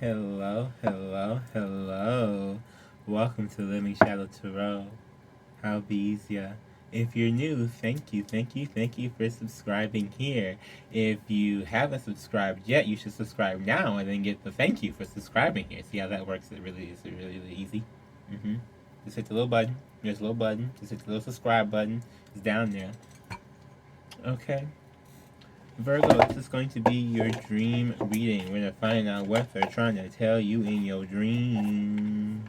Hello, hello, hello. Welcome to Living Shadow Tarot. How bees ya? If you're new, thank you for subscribing here. If you haven't subscribed yet, you should subscribe now and then get the thank you for subscribing here. See how that works? It really is really easy. Mm-hmm. Just hit the little button. There's a little button. Just hit the little subscribe button. It's down there. Okay. Virgo, this is going to be your dream reading. We're going to find out what they're trying to tell you in your dreams.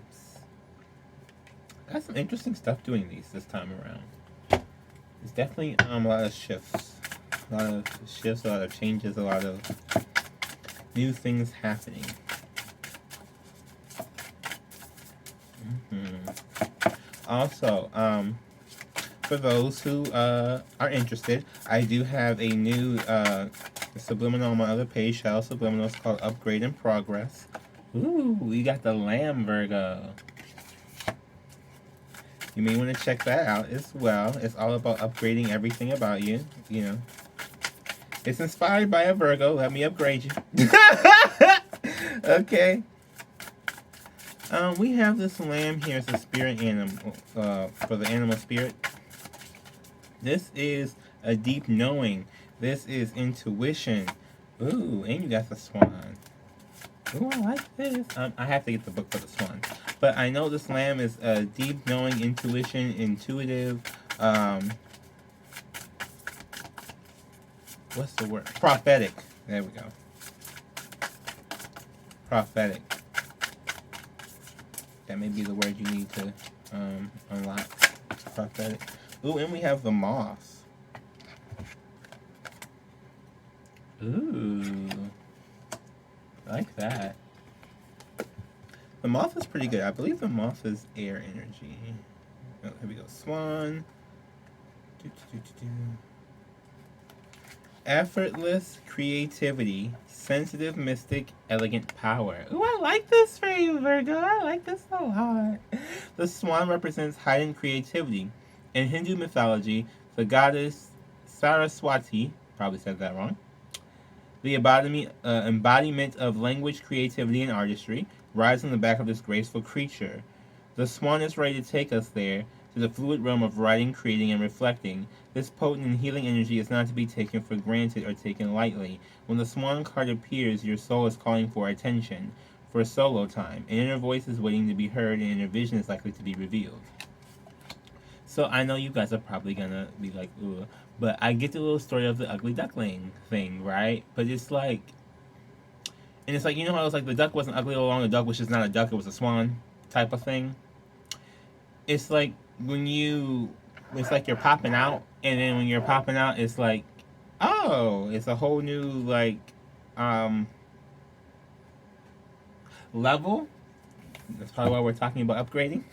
Got some interesting stuff doing these this time around. There's definitely a lot of shifts. A lot of shifts, a lot of changes, a lot of new things happening. Also, for those who are interested, I do have a new subliminal on my other page, Shadow Subliminal. It's called Upgrade in Progress. Ooh, we got the Lamb, Virgo. You may want to check that out as well. It's all about upgrading everything about you, you know. It's inspired by a Virgo. Let me upgrade you. Okay. We have this lamb here as a spirit animal, for the animal spirit. This is a deep knowing. This is intuition. Ooh, and you got the swan. Ooh, I like this. I have to get the book for the swan. But I know this lamb is a deep knowing, intuition, intuitive, what's the word? Prophetic. There we go. Prophetic. That may be the word you need to unlock. Prophetic. Ooh, and we have the moss. Ooh. I like that. The moth is pretty good. I believe the moth is air energy. Oh, here we go. Swan. Effortless creativity. Sensitive mystic. Elegant power. Ooh, I like this for you, Virgo. I like this a lot. The swan represents heightened creativity. In Hindu mythology, the goddess Saraswati, probably said that wrong, the embodiment of language, creativity, and artistry, rides on the back of this graceful creature. The swan is ready to take us there, to the fluid realm of writing, creating, and reflecting. This potent and healing energy is not to be taken for granted or taken lightly. When the swan card appears, your soul is calling for attention, for solo time. An inner voice is waiting to be heard, and inner vision is likely to be revealed. So I know you guys are probably gonna be like, ooh, but I get the little story of the ugly duckling thing, right? But it's like, and it's like, you know how it's like the duck wasn't ugly all along, the duck was just not a duck, it was a swan type of thing. It's like it's like you're popping out, and then when you're popping out, it's like, oh, it's a whole new, like, level. That's probably why we're talking about upgrading.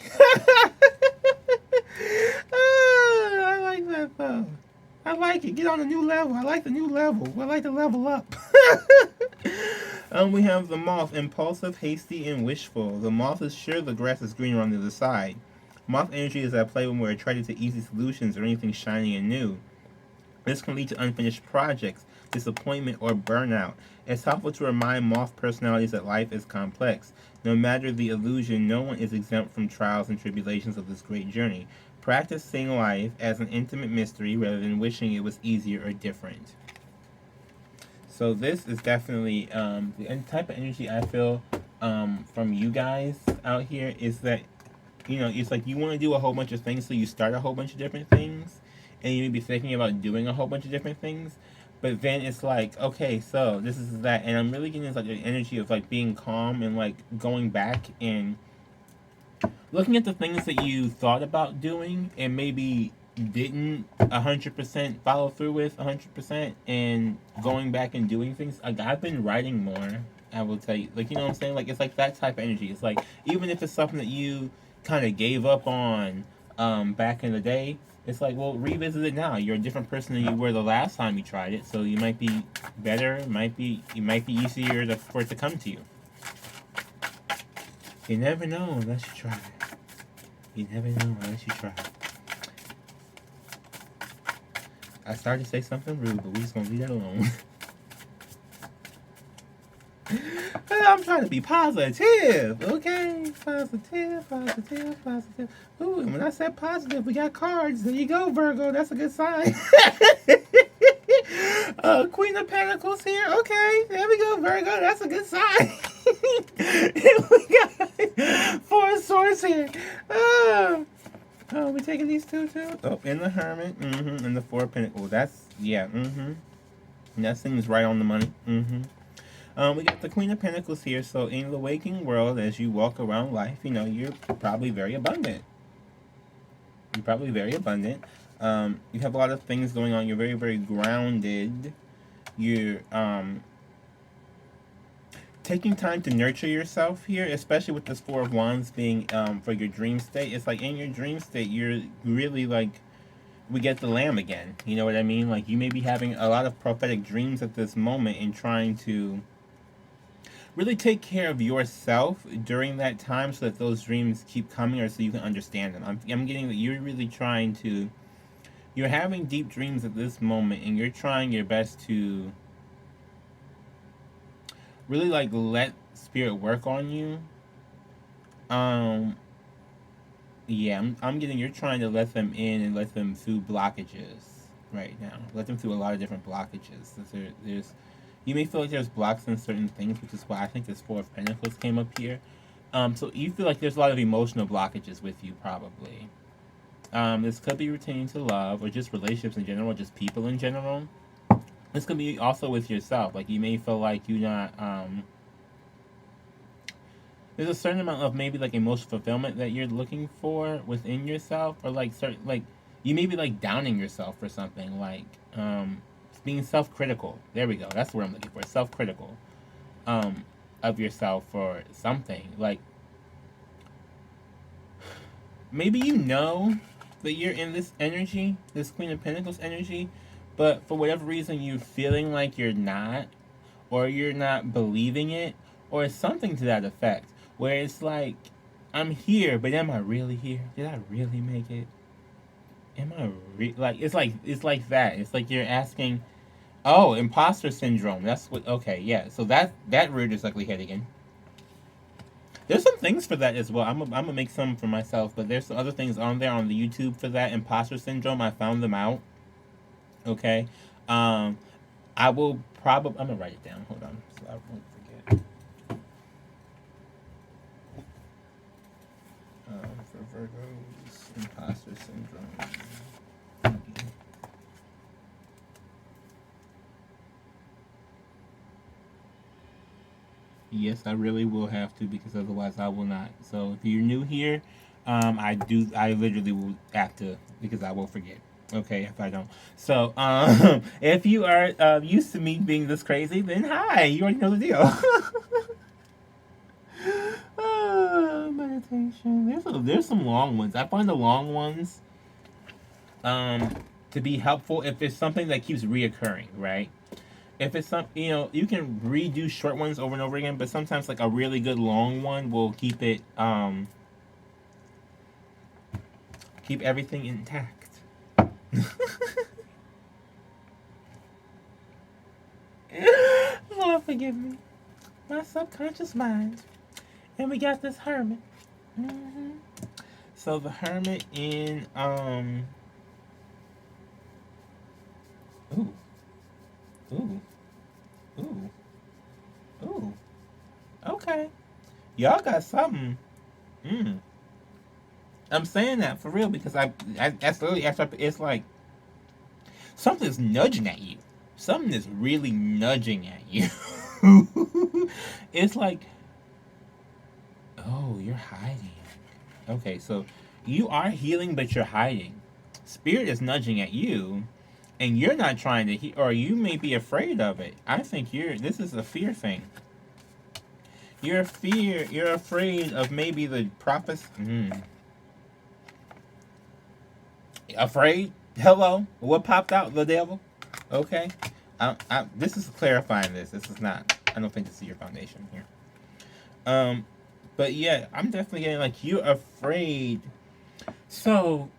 I like that though. I like it. Get on a new level. I like the new level. I like to level up. We have the moth, impulsive, hasty, and wishful. The moth is sure the grass is greener on the other side. Moth energy is at play when we're attracted to easy solutions or anything shiny and new. This can lead to unfinished projects, disappointment, or burnout. It's helpful to remind moth personalities that life is complex. No matter the illusion, no one is exempt from trials and tribulations of this great journey. Practice seeing life as an intimate mystery rather than wishing it was easier or different. So this is definitely the type of energy I feel from you guys out here is that, you know, it's like you want to do a whole bunch of things, so you start a whole bunch of different things, and you may be thinking about doing a whole bunch of different things, but then it's like, okay, so this is that, and I'm really getting this like an energy of like being calm and like going back and looking at the things that you thought about doing and maybe didn't 100% follow through with 100%, and going back and doing things. Like, I've been writing more, I will tell you, like, you know what I'm saying, like, it's like that type of energy. It's like, even if it's something that you kind of gave up on back in the day, it's like, well, revisit it now. You're a different person than you were the last time you tried it, so you might be better. It might be easier for it to come to you. You never know unless you try. You never know unless you try. I started to say something rude, but we're just gonna leave that alone. I'm trying to be positive, okay? Positive, positive, positive. Ooh, and when I said positive, we got cards. There you go, Virgo. That's a good sign. Queen of Pentacles here. Okay, there we go, Virgo. That's a good sign. We got 4 of Swords here. Oh, we taking these two too? Oh, and the Hermit. And the 4 of Pentacles. That's, yeah, That seems right on the money. We got the Queen of Pentacles here. So in the waking world, as you walk around life, you know, you're probably very abundant. You're probably very abundant. You have a lot of things going on. You're very, very grounded. You're taking time to nurture yourself here, especially with this 4 of Wands being for your dream state. It's like in your dream state, you're really like, we get the Lamb again. You know what I mean? Like you may be having a lot of prophetic dreams at this moment and trying to really take care of yourself during that time so that those dreams keep coming or so you can understand them. I'm getting that you're really trying to, you're having deep dreams at this moment and you're trying your best to really like let spirit work on you. Yeah, I'm getting you're trying to let them in and let them through blockages right now. Let them through a lot of different blockages. There's you may feel like there's blocks in certain things, which is why I think this 4 of Pentacles came up here. So you feel like there's a lot of emotional blockages with you, probably. This could be pertaining to love or just relationships in general, just people in general. This could be also with yourself. Like you may feel like you're not. There's a certain amount of maybe like emotional fulfillment that you're looking for within yourself, or like certain like you may be like downing yourself for something, like being self-critical. There we go. That's what I'm looking for. Self-critical of yourself for something. Like maybe you know that you're in this energy, this Queen of Pentacles energy, but for whatever reason you're feeling like you're not, or you're not believing it, or something to that effect. Where it's like, I'm here, but am I really here? Did I really make it? Am I like it's like that. It's like you're asking, oh, imposter syndrome. That's what. Okay, yeah. So that root is likely hit again. There's some things for that as well. I'm gonna make some for myself, but there's some other things on there on the YouTube for that imposter syndrome. I found them out. Okay, I will probably. I'm gonna write it down. Hold on, so I won't forget. For Virgo's imposter syndrome. Yes, I really will have to because otherwise I will not. So if you're new here, I literally will have to because I will forget. Okay, if I don't. So if you are used to me being this crazy, then hi, you already know the deal. Meditation. There's some long ones. I find the long ones to be helpful if it's something that keeps reoccurring, right? If it's some, you can redo short ones over and over again, but sometimes like a really good long one will keep it keep everything intact. Lord forgive me, my subconscious mind. And we got this Hermit. So the Hermit in ooh. Ooh. Ooh. Ooh. Okay. Y'all got something. I'm saying that for real because that's literally after it's like something's nudging at you. Something is really nudging at you. It's like, oh, you're hiding. Okay, so you are healing, but you're hiding. Spirit is nudging at you, and you're not trying to heal, or you may be afraid of it. I think this is a fear thing. You're afraid of maybe the prophets. Afraid? Hello? What popped out? The devil? Okay. This is clarifying this. This is not, I don't think this is your foundation here. But yeah, I'm definitely getting like, you're afraid. So,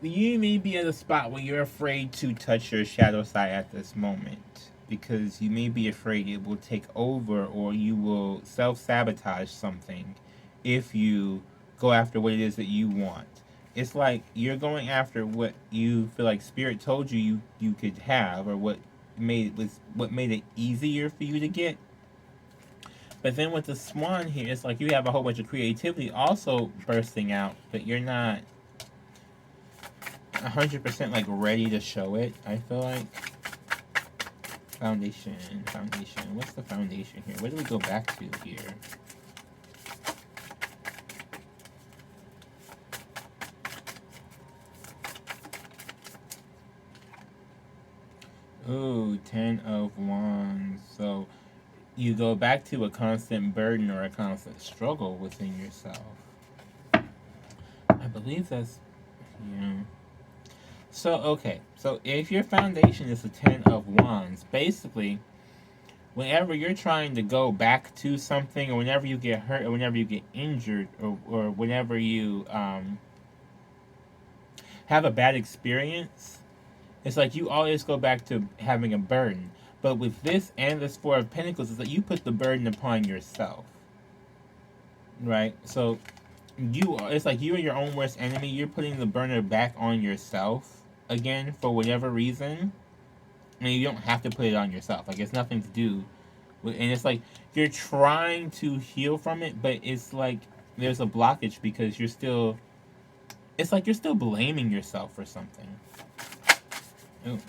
you may be at a spot where you're afraid to touch your shadow side at this moment. because you may be afraid it will take over or you will self-sabotage something if you go after what it is that you want. It's like you're going after what you feel like spirit told you could have, or what made it easier for you to get. But then with the swan here, it's like you have a whole bunch of creativity also bursting out, but you're not 100% like ready to show it. I feel like foundation. What's the foundation here? Where do we go back to here? Ooh, 10 of Wands. So you go back to a constant burden or a constant struggle within yourself. I believe that's, yeah. So, okay. So if your foundation is the 10 of Wands, basically, whenever you're trying to go back to something, or whenever you get hurt, or whenever you get injured, or whenever you have a bad experience, it's like you always go back to having a burden. But with this and this Four of Pentacles, it's that you put the burden upon yourself. Right? So it's like you are your own worst enemy. You're putting the burner back on yourself again for whatever reason. And you don't have to put it on yourself. Like, it's nothing to do with, and it's like you're trying to heal from it, but it's like there's a blockage because you're still, it's like you're still blaming yourself for something. Oh,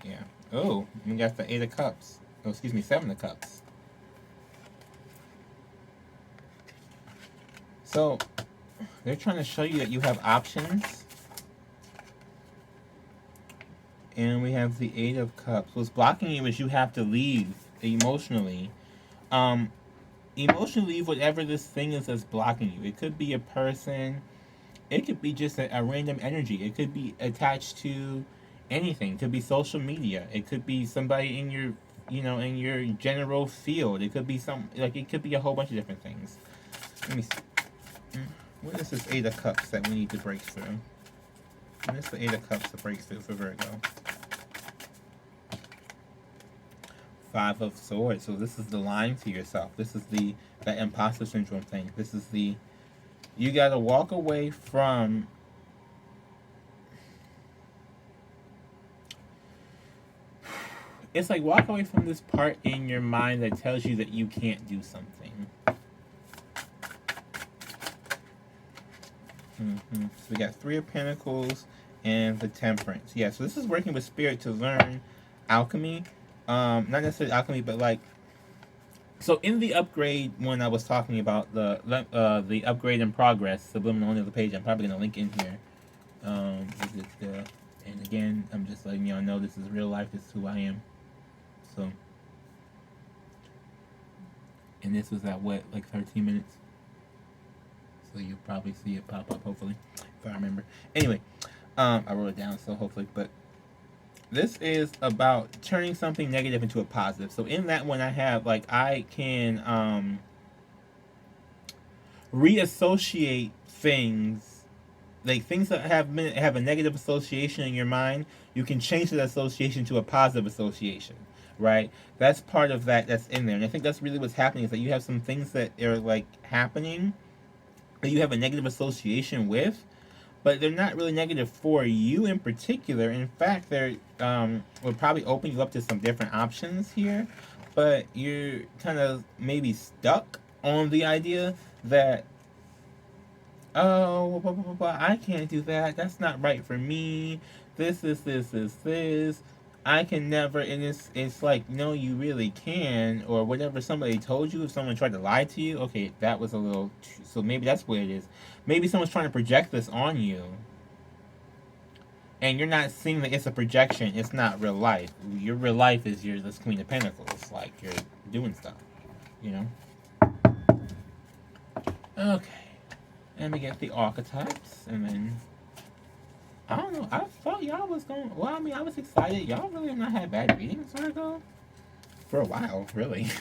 yeah. Oh, we got the 8 of Cups. Oh, excuse me, 7 of Cups. So, they're trying to show you that you have options. And we have the 8 of Cups. What's blocking you is you have to leave emotionally. Emotionally leave whatever this thing is that's blocking you. It could be a person. It could be just a random energy. It could be attached to anything. It could be social media. It could be somebody in your, in your general field. It could be it could be a whole bunch of different things. Let me see. What is this 8 of Cups that we need to break through? What is the 8 of Cups to break through for Virgo? 5 of Swords. So this is the lying to yourself. This is that imposter syndrome thing. This is you gotta walk away from it's like walk away from this part in your mind that tells you that you can't do something. So we got 3 of Pentacles and the Temperance. Yeah, so this is working with Spirit to learn alchemy. Not necessarily alchemy, but like, so in the upgrade one I was talking about, the upgrade in progress, subliminal on the page, I'm probably going to link in here. And again, I'm just letting y'all know this is real life, this is who I am. So, and this was at what, like 13 minutes? So you'll probably see it pop up, hopefully, if I remember. Anyway, I wrote it down, so hopefully, but this is about turning something negative into a positive. So in that one, I have, like, I can reassociate things, like things that have a negative association in your mind. You can change that association to a positive association, right? That's part of that's in there. And I think that's really what's happening, is that you have some things that are, like, happening that you have a negative association with, but they're not really negative for you in particular. In fact, they're will probably open you up to some different options here, but you're kind of maybe stuck on the idea that, oh, I can't do that. That's not right for me. This. I can never, and it's like, no, you really can, or whatever somebody told you. If someone tried to lie to you, okay, that was a little, so maybe that's what it is. Maybe someone's trying to project this on you, and you're not seeing that it's a projection. It's not real life. Your real life is this Queen of Pentacles, like, you're doing stuff, Okay, and we get the archetypes, and then I don't know. I thought y'all was going. Well, I mean, I was excited. Y'all really have not had bad readings, Virgo, for a while, really.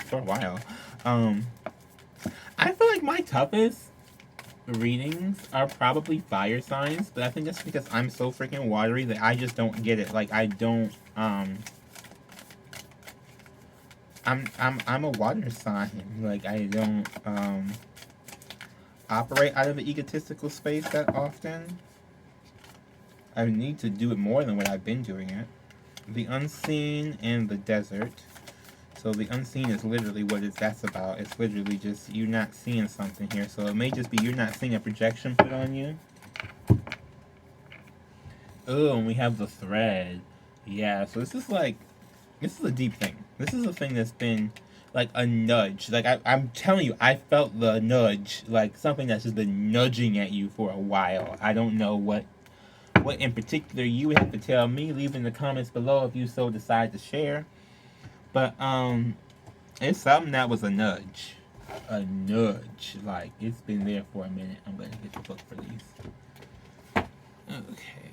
For a while. I feel like my toughest readings are probably fire signs, but I think that's because I'm so freaking watery that I just don't get it. Like, I don't. I'm a water sign. Like, I don't operate out of an egotistical space that often. I need to do it more than what I've been doing it. The unseen and the desert. So the unseen is literally what that's about. It's literally just you not seeing something here. So it may just be you're not seeing a projection put on you. Oh, and we have the thread. Yeah, so this is a deep thing. This is a thing that's been like a nudge. Like I'm telling you, I felt the nudge, like something that's just been nudging at you for a while. I don't know what in particular you would have to tell me. Leave in the comments below if you so decide to share. But it's something that was a nudge. A nudge. Like, it's been there for a minute. I'm gonna get the book for these. Okay.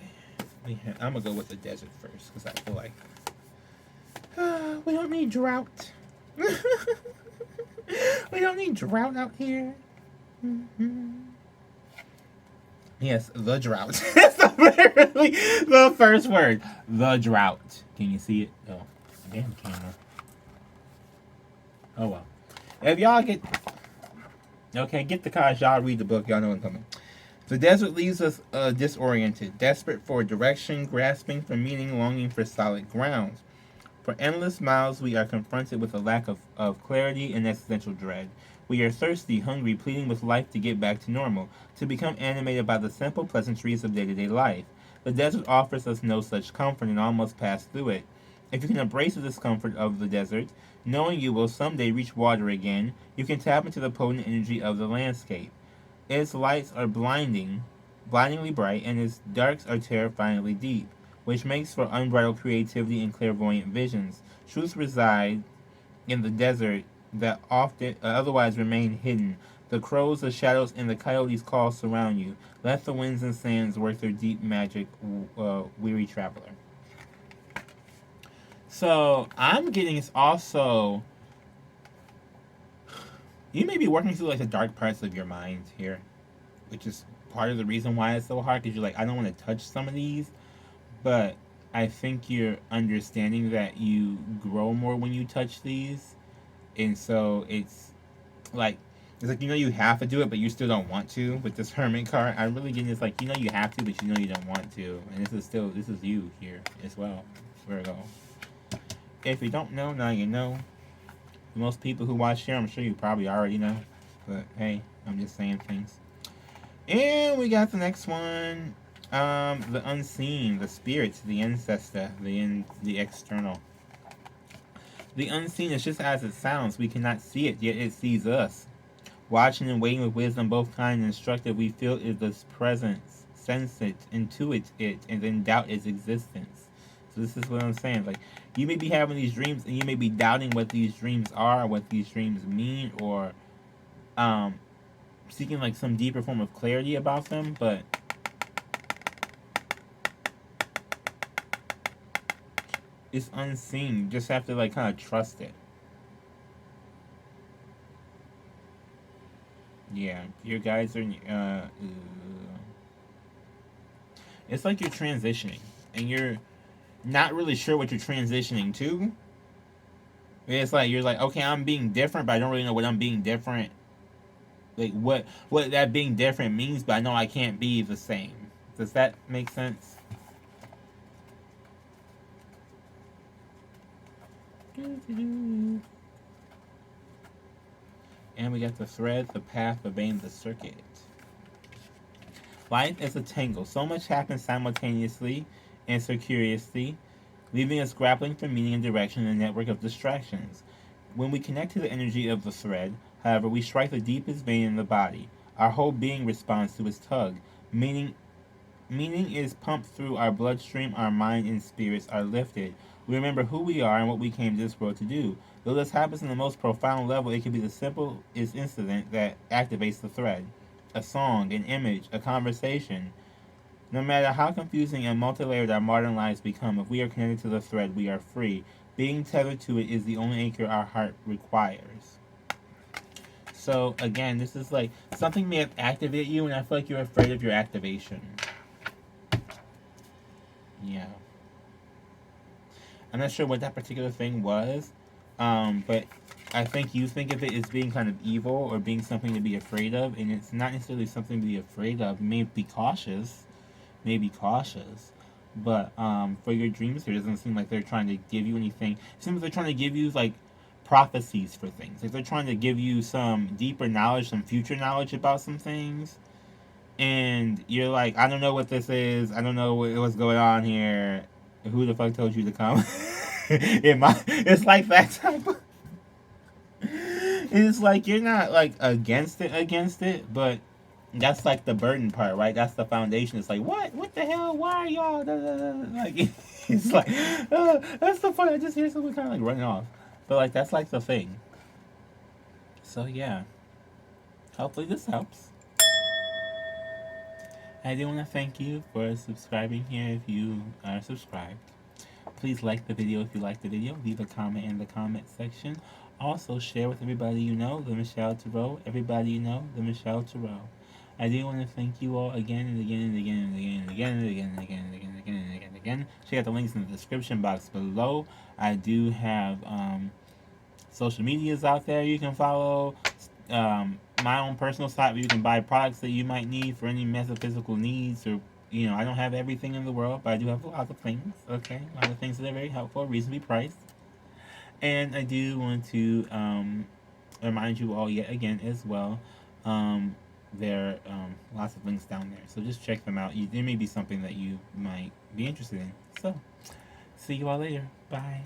I'm gonna go with the desert first, because I feel like we don't need drought. We don't need drought out here. Mm-hmm. Yes, the drought. That's literally the first word. The drought. Can you see it? Oh, damn camera. Oh well. If y'all get the cards, y'all read the book, y'all know what's coming. The desert leaves us disoriented, desperate for direction, grasping for meaning, longing for solid ground. For endless miles, we are confronted with a lack of clarity and existential dread. We are thirsty, hungry, pleading with life to get back to normal, to become animated by the simple pleasantries of day-to-day life. The desert offers us no such comfort and almost pass through it. If you can embrace the discomfort of the desert, knowing you will someday reach water again, you can tap into the potent energy of the landscape. Its lights are blindingly bright, and its darks are terrifyingly deep, which makes for unbridled creativity and clairvoyant visions. Truths reside in the desert that often otherwise remain hidden. The crows, the shadows, and the coyotes' calls surround you. Let the winds and sands work their deep magic, weary traveler. So I'm getting it's also you may be working through like the dark parts of your mind here, which is part of the reason why it's so hard because you're like I don't want to touch some of these, but I think you're understanding that you grow more when you touch these, and so it's like you have to do it, but you still don't want to. With this Hermit card, I'm really getting this like you have to, but you don't want to, and this is you here as well, Virgo. If you don't know, now you know. Most people who watch here, I'm sure you probably already know, but hey, I'm just saying things. And we got the next one. The unseen, the spirits, the ancestor, the external. The unseen is just as it sounds. We cannot see it, yet it sees us. Watching and waiting with wisdom, both kind and instructive, we feel its presence, sense it, intuit it, and then doubt its existence. So this is what I'm saying. Like, you may be having these dreams, and you may be doubting what these dreams are, what these dreams mean, or seeking like some deeper form of clarity about them, but it's unseen. You just have to like kind of trust it. Yeah, your guys are it's like you're transitioning and you're not really sure what you're transitioning to. It's like you're like, okay, I'm being different, but I don't really know what I'm being different. Like what that being different means, but I know I can't be the same. Does that make sense? And we got the thread, the path, the vein, the circuit. Life is a tangle. So much happens simultaneously and circuitously, leaving us grappling for meaning and direction in a network of distractions. When we connect to the energy of the thread, however, we strike the deepest vein in the body. Our whole being responds to its tug. Meaning is pumped through our bloodstream, our mind and spirits are lifted. We remember who we are and what we came to this world to do. Though this happens on the most profound level, it can be the simplest incident that activates the thread. A song, an image, a conversation. No matter how confusing and multi-layered our modern lives become, if we are connected to the thread, we are free. Being tethered to it is the only anchor our heart requires. So, again, this is like something may have activated you, and I feel like you're afraid of your activation. Yeah. I'm not sure what that particular thing was, But I think you think of it as being kind of evil or being something to be afraid of, and it's not necessarily something to be afraid of. Maybe be cautious, maybe cautious. But for your dreams, it doesn't seem like they're trying to give you anything. It seems like they're trying to give you like prophecies for things. Like they're trying to give you some deeper knowledge, some future knowledge about some things. And you're like, I don't know what this is. I don't know what's going on here. Who the fuck told you to come? It's like that type of. It's like you're not like against it, but that's like the burden part, right? That's the foundation. It's like, what the hell? Why are y'all? Da, da, da. Like, it's like, that's the fun. I just hear someone kind of like running off, but like that's like the thing. So yeah, hopefully this helps. I do want to thank you for subscribing here. If you are subscribed, please like the video if you like the video. Leave a comment in the comment section. Also, share with everybody you know, the Michelle Tarot. Everybody you know, the Michelle Tarot. I do want to thank you all again and again and again and again and again and again and again and again and again and again and again. Check out the links in the description box below. I do have social medias out there you can follow. My own personal site where you can buy products that you might need for any metaphysical needs, or I don't have everything in the world, but I do have a lot of things. Okay, a lot of things that are very helpful, reasonably priced. And I do want to remind you all yet again as well. There are lots of links down there, so just check them out. There may be something that you might be interested in. So, see you all later. Bye.